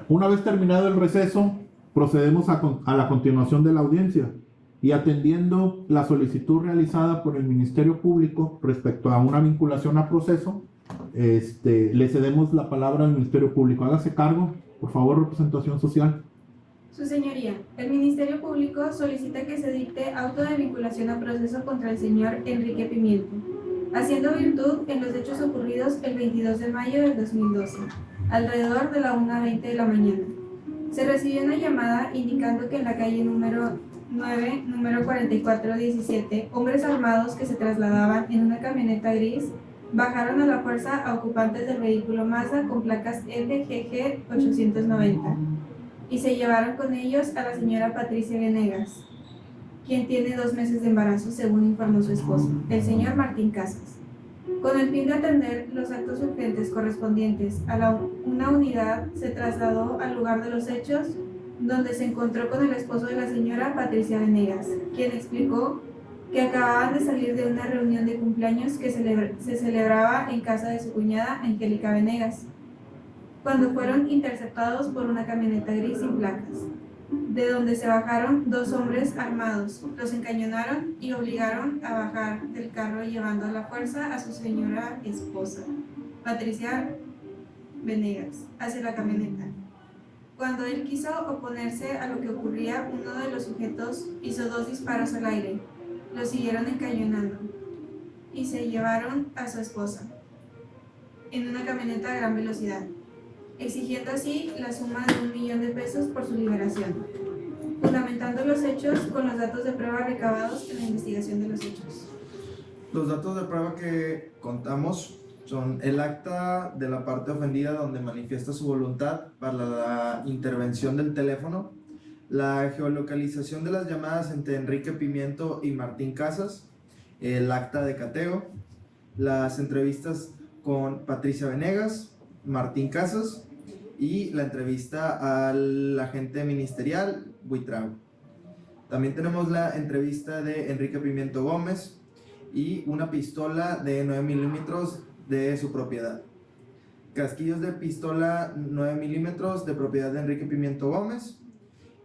Una vez terminado el receso, procedemos a la continuación de la audiencia y atendiendo la solicitud realizada por el Ministerio Público respecto a una vinculación a proceso, le cedemos la palabra al Ministerio Público. Hágase cargo, por favor, representación social. Su señoría, el Ministerio Público solicita que se dicte auto de vinculación a proceso contra el señor Enrique Pimiento, haciendo virtud en los hechos ocurridos el 22 de mayo del 2012, alrededor de la 1:20 de la mañana. Se recibió una llamada indicando que en la calle número 9, número 4417, hombres armados que se trasladaban en una camioneta gris bajaron a la fuerza a ocupantes del vehículo Mazda con placas LGG 890 y se llevaron con ellos a la señora Patricia Venegas, quien tiene 2 meses de embarazo, según informó su esposo, el señor Martín Casas, con el fin de atender los actos urgentes correspondientes a una unidad. Se trasladó al lugar de los hechos, donde se encontró con el esposo de la señora Patricia Venegas, quien explicó que acababan de salir de una reunión de cumpleaños que se celebraba en casa de su cuñada Angélica Venegas, cuando fueron interceptados por una camioneta gris sin placas, de donde se bajaron 2 hombres armados, los encañonaron y obligaron a bajar del carro llevando a la fuerza a su señora esposa, Patricia Venegas, hacia la camioneta. Cuando él quiso oponerse a lo que ocurría, uno de los sujetos hizo 2 disparos al aire, lo siguieron encañonando y se llevaron a su esposa en una camioneta a gran velocidad, exigiendo así la suma de $1 millón por su liberación, fundamentando los hechos con los datos de prueba recabados en la investigación de los hechos. Los datos de prueba que contamos son el acta de la parte ofendida donde manifiesta su voluntad para la intervención del teléfono, la geolocalización de las llamadas entre Enrique Pimiento y Martín Casas, el acta de cateo, las entrevistas con Patricia Venegas, Martín Casas y la entrevista al agente ministerial Buitrago. También tenemos la entrevista de Enrique Pimiento Gómez y una pistola de 9 milímetros de su propiedad. Casquillos de pistola 9 milímetros de propiedad de Enrique Pimiento Gómez.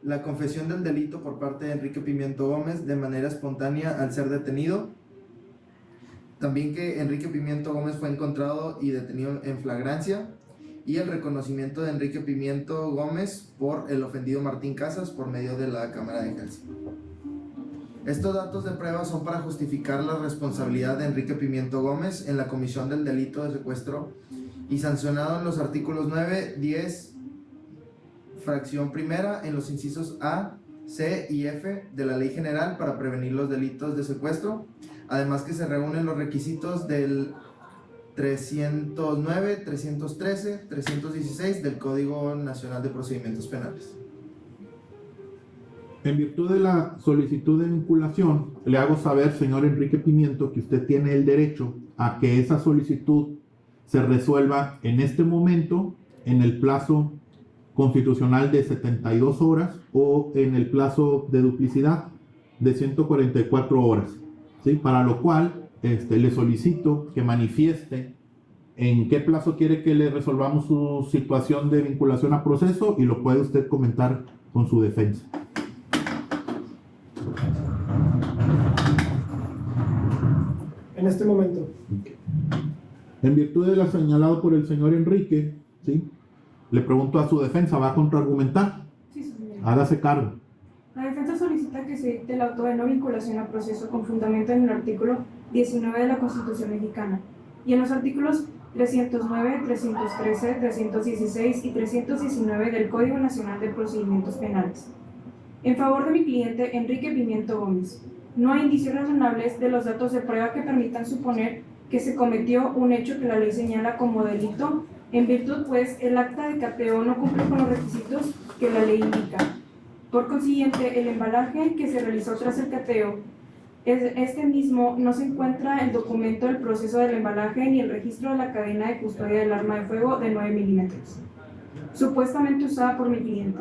La confesión del delito por parte de Enrique Pimiento Gómez de manera espontánea al ser detenido. También que Enrique Pimiento Gómez fue encontrado y detenido en flagrancia. Y el reconocimiento de Enrique Pimiento Gómez por el ofendido Martín Casas por medio de la Cámara de Helsinki. Estos datos de prueba son para justificar la responsabilidad de Enrique Pimiento Gómez en la comisión del delito de secuestro y sancionado en los artículos 9, 10, fracción primera, en los incisos A, C y F de la Ley General para prevenir los delitos de secuestro, además que se reúnen los requisitos del 309, 313, 316 del Código Nacional de Procedimientos Penales. En virtud de la solicitud de vinculación, le hago saber, señor Enrique Pimiento, que usted tiene el derecho a que esa solicitud se resuelva en este momento, en el plazo constitucional de 72 horas o en el plazo de duplicidad de 144 horas, ¿sí? Para lo cual le solicito que manifieste en qué plazo quiere que le resolvamos su situación de vinculación a proceso y lo puede usted comentar con su defensa. En este momento. En virtud de lo señalado por el señor Enrique, ¿sí? Le pregunto a su defensa, ¿va a contraargumentar? Sí, señor. Hágase cargo. La defensa solicita que se dicte el auto de no vinculación a proceso con fundamento en el artículo 19 de la Constitución Mexicana y en los artículos 309, 313, 316 y 319 del Código Nacional de Procedimientos Penales. En favor de mi cliente Enrique Pimiento Gómez, no hay indicios razonables de los datos de prueba que permitan suponer que se cometió un hecho que la ley señala como delito, en virtud pues el acta de cateo no cumple con los requisitos que la ley indica. Por consiguiente, el embalaje que se realizó tras el cateo, este mismo no se encuentra el documento del proceso del embalaje ni el registro de la cadena de custodia del arma de fuego de 9 milímetros, supuestamente usada por mi cliente.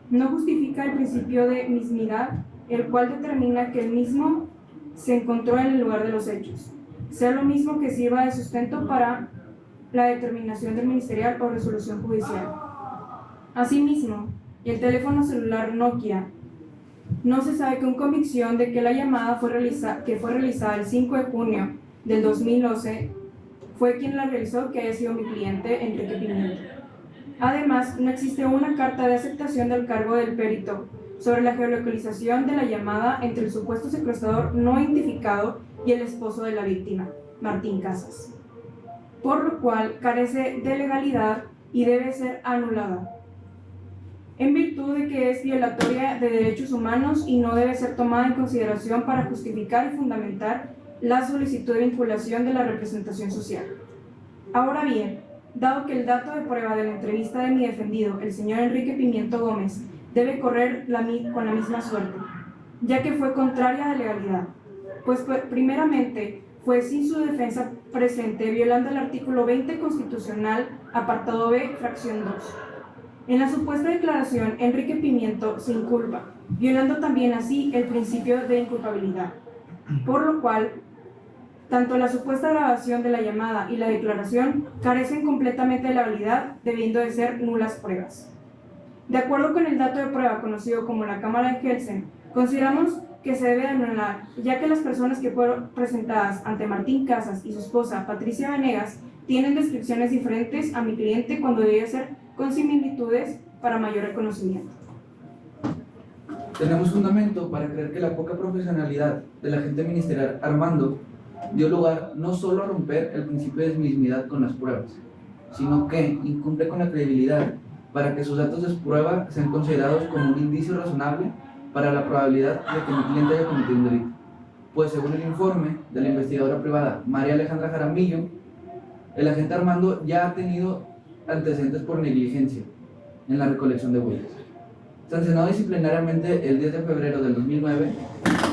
No justifica el principio de mismidad, el cual determina que el mismo se encontró en el lugar de los hechos, sea lo mismo que sirva de sustento para la determinación del ministerial o resolución judicial. Asimismo, el teléfono celular Nokia. No se sabe con convicción de que la llamada fue realizada el 5 de junio del 2011 fue quien la realizó, que haya sido mi cliente Enrique Pimiento. Además, no existe una carta de aceptación del cargo del perito sobre la geolocalización de la llamada entre el supuesto secuestrador no identificado y el esposo de la víctima, Martín Casas, por lo cual carece de legalidad y debe ser anulada, en virtud de que es violatoria de derechos humanos y no debe ser tomada en consideración para justificar y fundamentar la solicitud de vinculación de la representación social. Ahora bien, dado que el dato de prueba de la entrevista de mi defendido, el señor Enrique Pimiento Gómez, debe correr con la misma suerte, ya que fue contraria de legalidad, pues primeramente fue sin su defensa presente, violando el artículo 20 constitucional, apartado B, fracción 2. En la supuesta declaración, Enrique Pimiento se inculpa, violando también así el principio de inculpabilidad, por lo cual tanto la supuesta grabación de la llamada y la declaración carecen completamente de legalidad, debiendo de ser nulas pruebas. De acuerdo con el dato de prueba conocido como la Cámara de Kelsen, consideramos que se debe anular, ya que las personas que fueron presentadas ante Martín Casas y su esposa Patricia Venegas tienen descripciones diferentes a mi cliente cuando debía ser con similitudes para mayor reconocimiento. Tenemos fundamento para creer que la poca profesionalidad del agente ministerial Armando dio lugar no solo a romper el principio de mismidad con las pruebas, sino que incumple con la credibilidad para que sus datos de prueba sean considerados como un indicio razonable para la probabilidad de que mi cliente haya cometido un delito. Pues según el informe de la investigadora privada María Alejandra Jaramillo, el agente Armando ya ha tenido antecedentes por negligencia en la recolección de huellas. Sancionado disciplinariamente el 10 de febrero del 2009,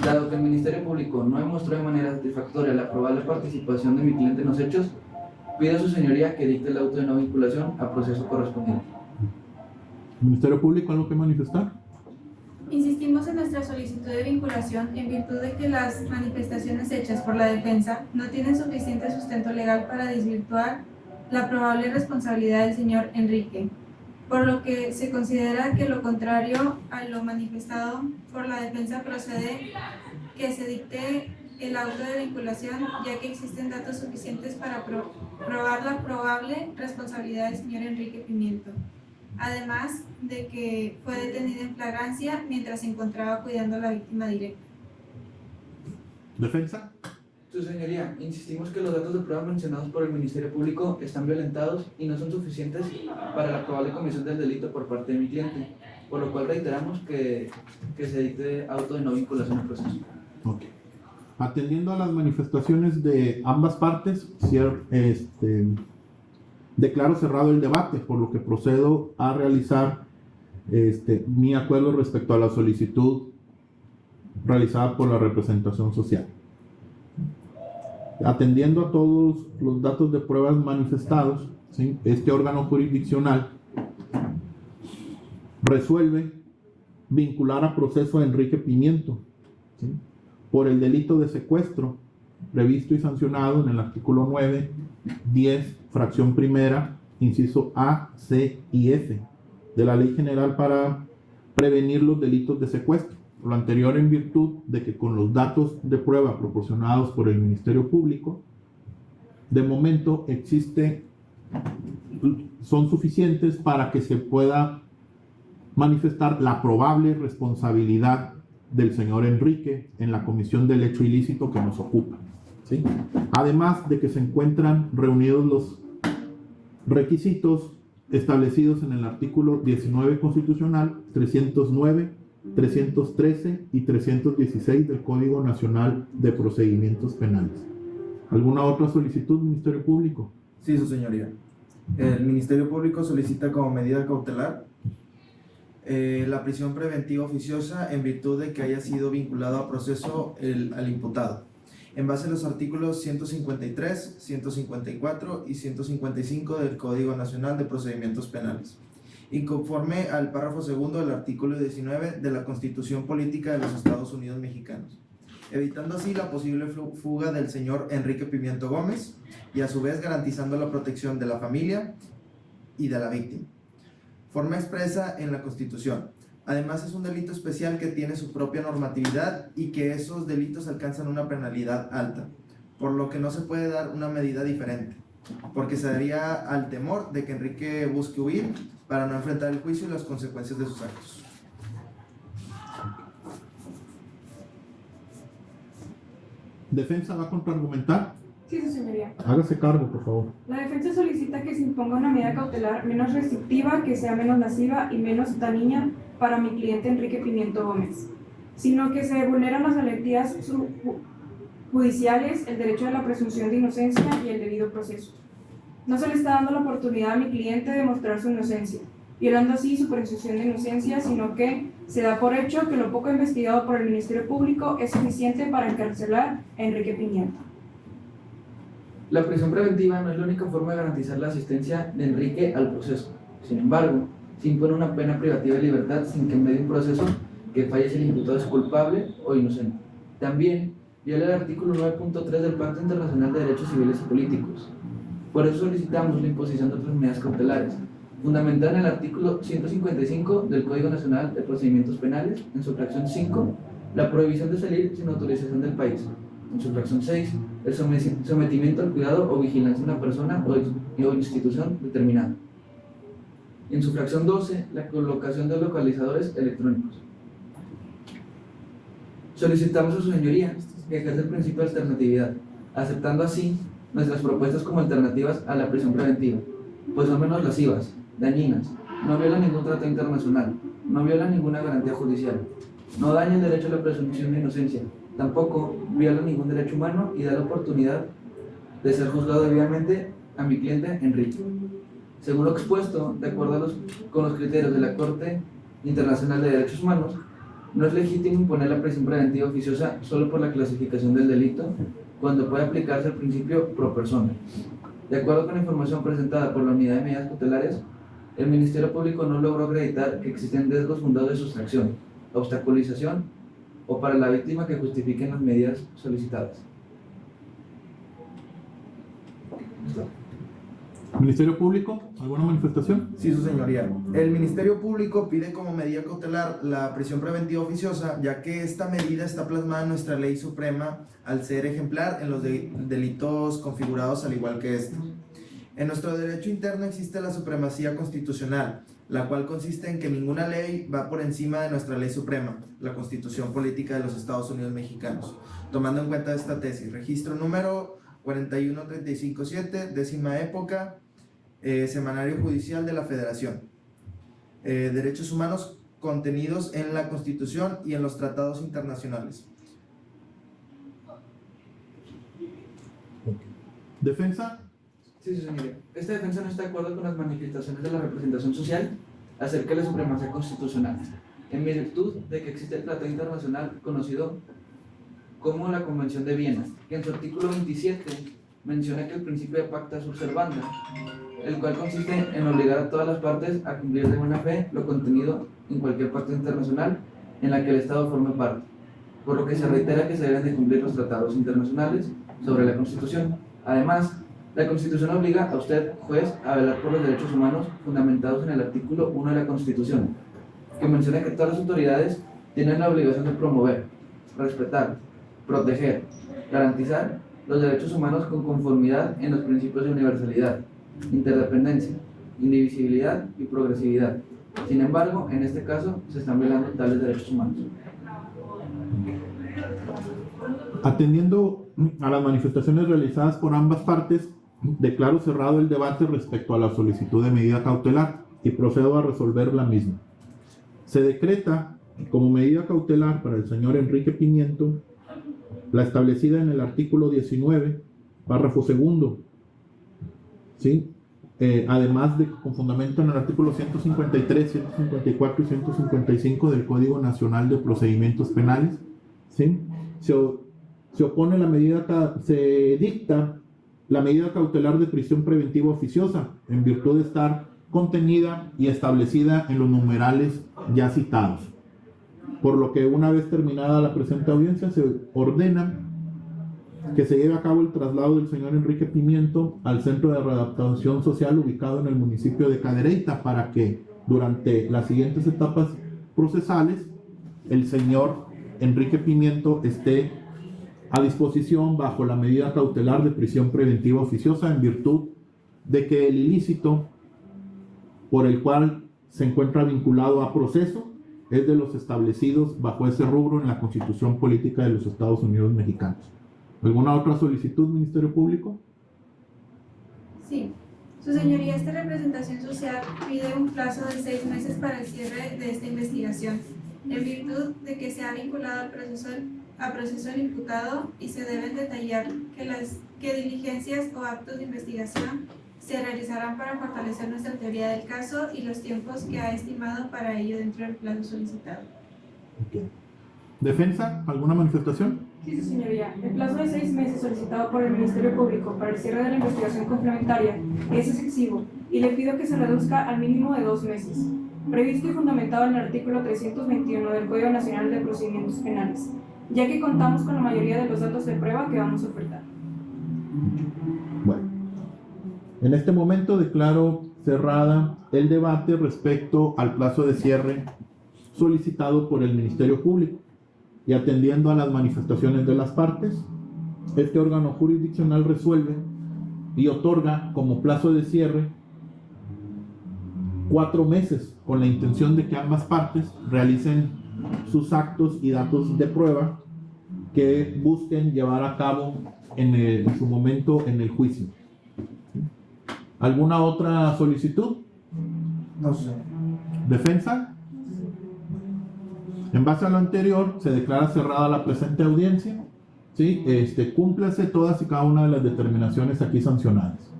dado que el Ministerio Público no demostró de manera satisfactoria la probable participación de mi cliente en los hechos, pido a su señoría que dicte el auto de no vinculación a proceso correspondiente. ¿Ministerio Público algo que manifestar? Insistimos en nuestra solicitud de vinculación en virtud de que las manifestaciones hechas por la defensa no tienen suficiente sustento legal para desvirtuar la probable responsabilidad del señor Enrique, por lo que se considera que lo contrario a lo manifestado por la defensa procede que se dicte el auto de vinculación, ya que existen datos suficientes para probar la probable responsabilidad del señor Enrique Pimiento, además de que fue detenido en flagrancia mientras se encontraba cuidando a la víctima directa. ¿Defensa? Su señoría, insistimos que los datos de prueba mencionados por el Ministerio Público están violentados y no son suficientes para la probable comisión del delito por parte de mi cliente, por lo cual reiteramos que se dicte auto de no vinculación al proceso. Ok. Atendiendo a las manifestaciones de ambas partes, declaro cerrado el debate, por lo que procedo a realizar mi acuerdo respecto a la solicitud realizada por la representación social. Atendiendo a todos los datos de pruebas manifestados, ¿sí?, este órgano jurisdiccional resuelve vincular a proceso a Enrique Pimiento, ¿sí?, por el delito de secuestro previsto y sancionado en el artículo 9, 10, fracción primera, inciso A, C y F de la Ley General para prevenir los delitos de secuestro. Lo anterior en virtud de que con los datos de prueba proporcionados por el Ministerio Público, de momento son suficientes para que se pueda manifestar la probable responsabilidad del señor Enrique en la comisión del hecho ilícito que nos ocupa, ¿sí? Además de que se encuentran reunidos los requisitos establecidos en el artículo 19 constitucional, 309, 313 y 316 del Código Nacional de Procedimientos Penales. ¿Alguna otra solicitud, Ministerio Público? Sí, su señoría. El Ministerio Público solicita como medida cautelar la prisión preventiva oficiosa en virtud de que haya sido vinculado a proceso al imputado, en base a los artículos 153, 154 y 155 del Código Nacional de Procedimientos Penales, y conforme al párrafo segundo del artículo 19 de la Constitución Política de los Estados Unidos Mexicanos, evitando así la posible fuga del señor Enrique Pimiento Gómez y a su vez garantizando la protección de la familia y de la víctima. Forma expresa en la Constitución. Además, es un delito especial que tiene su propia normatividad y que esos delitos alcanzan una penalidad alta, por lo que no se puede dar una medida diferente, porque se daría al temor de que Enrique busque huir para no enfrentar el juicio y las consecuencias de sus actos. ¿Defensa va a contraargumentar? Sí, su señoría. Hágase cargo, por favor. La defensa solicita que se imponga una medida cautelar menos restrictiva, que sea menos lesiva y menos dañina para mi cliente Enrique Pimiento Gómez, sino que se vulneran las garantías judiciales, el derecho de la presunción de inocencia y el debido proceso. No se le está dando la oportunidad a mi cliente de mostrar su inocencia, violando así su presunción de inocencia, sino que se da por hecho que lo poco investigado por el Ministerio Público es suficiente para encarcelar a Enrique Pimiento. La prisión preventiva no es la única forma de garantizar la asistencia de Enrique al proceso. Sin embargo, se impone una pena privativa de libertad sin que en medio de un proceso que falle si el imputado es culpable o inocente. También viola el artículo 9.3 del Pacto Internacional de Derechos Civiles y Políticos. Por eso solicitamos la imposición de otras medidas cautelares, fundamentada en el artículo 155 del Código Nacional de Procedimientos Penales, en su fracción 5, la prohibición de salir sin autorización del país. En su fracción 6, el sometimiento al cuidado o vigilancia de una persona o institución determinada. En su fracción 12, la colocación de localizadores electrónicos. Solicitamos a su señoría que ejerza el principio de alternatividad, aceptando así nuestras propuestas como alternativas a la prisión preventiva, pues son menos lascivas, dañinas, no violan ningún tratado internacional, no violan ninguna garantía judicial, no daña el derecho a la presunción de inocencia, tampoco viola ningún derecho humano y da la oportunidad de ser juzgado debidamente a mi cliente Enrique. Según lo expuesto, de acuerdo con los criterios de la Corte Internacional de Derechos Humanos, no es legítimo imponer la prisión preventiva oficiosa solo por la clasificación del delito, cuando puede aplicarse el principio pro persona. De acuerdo con la información presentada por la Unidad de Medidas Cautelares, el Ministerio Público no logró acreditar que existen riesgos fundados de sustracción, obstaculización o para la víctima que justifiquen las medidas solicitadas. ¿Ministerio Público? ¿Alguna manifestación? Sí, su señoría. El Ministerio Público pide como medida cautelar la prisión preventiva oficiosa, ya que esta medida está plasmada en nuestra ley suprema al ser ejemplar en los delitos configurados al igual que este. En nuestro derecho interno existe la supremacía constitucional, la cual consiste en que ninguna ley va por encima de nuestra ley suprema, la Constitución Política de los Estados Unidos Mexicanos. Tomando en cuenta esta tesis, registro número 41357, 10ª época, Semanario Judicial de la Federación. Derechos humanos contenidos en la Constitución y en los tratados internacionales. ¿Defensa? Sí, su señoría. Esta defensa no está de acuerdo con las manifestaciones de la representación social acerca de la supremacía constitucional, en virtud de que existe el tratado internacional conocido como la Convención de Viena, que en su artículo 27 menciona que el principio de pacta sunt servanda, el cual consiste en obligar a todas las partes a cumplir de buena fe lo contenido en cualquier pacto internacional en la que el Estado forme parte, por lo que se reitera que se deben de cumplir los tratados internacionales sobre la Constitución. Además, la Constitución obliga a usted, juez, a velar por los derechos humanos fundamentados en el artículo 1 de la Constitución, que menciona que todas las autoridades tienen la obligación de promover, respetar, proteger, garantizar los derechos humanos con conformidad en los principios de universalidad, interdependencia, indivisibilidad y progresividad. Sin embargo, en este caso, se están violando tales derechos humanos. Atendiendo a las manifestaciones realizadas por ambas partes, declaro cerrado el debate respecto a la solicitud de medida cautelar y procedo a resolver la misma. Se decreta como medida cautelar para el señor Enrique Pimiento la establecida en el artículo 19, párrafo segundo, ¿sí? Además de con fundamento en el artículo 153, 154 y 155 del Código Nacional de Procedimientos Penales, ¿sí? Se opone la medida, se dicta la medida cautelar de prisión preventiva oficiosa en virtud de estar contenida y establecida en los numerales ya citados. por lo que una vez terminada la presente audiencia se ordena que se lleve a cabo el traslado del señor Enrique Pimiento al Centro de Readaptación Social ubicado en el municipio de Cadereyta para que durante las siguientes etapas procesales el señor Enrique Pimiento esté a disposición bajo la medida cautelar de prisión preventiva oficiosa en virtud de que el ilícito por el cual se encuentra vinculado a proceso es de los establecidos bajo ese rubro en la Constitución Política de los Estados Unidos Mexicanos. ¿Alguna otra solicitud, Ministerio Público? Sí. Su señoría, esta representación social pide un plazo de 6 meses para el cierre de esta investigación, en virtud de que se ha vinculado a proceso el imputado y se deben detallar que diligencias o actos de investigación se realizarán para fortalecer nuestra teoría del caso y los tiempos que ha estimado para ello dentro del plazo solicitado. Okay. ¿Defensa? ¿Alguna manifestación? Sí, su señoría. El plazo de 6 meses solicitado por el Ministerio Público para el cierre de la investigación complementaria es excesivo y le pido que se reduzca al mínimo de 2 meses, previsto y fundamentado en el artículo 321 del Código Nacional de Procedimientos Penales, ya que contamos con la mayoría de los datos de prueba que vamos a ofertar. Bueno, en este momento declaro cerrada el debate respecto al plazo de cierre solicitado por el Ministerio Público. Y atendiendo a las manifestaciones de las partes, este órgano jurisdiccional resuelve y otorga como plazo de cierre 4 meses con la intención de que ambas partes realicen sus actos y datos de prueba que busquen llevar a cabo en su momento en el juicio. ¿Alguna otra solicitud? No sé. ¿Defensa? En base a lo anterior, se declara cerrada la presente audiencia. ¿Sí? Cúmplase todas y cada una de las determinaciones aquí sancionadas.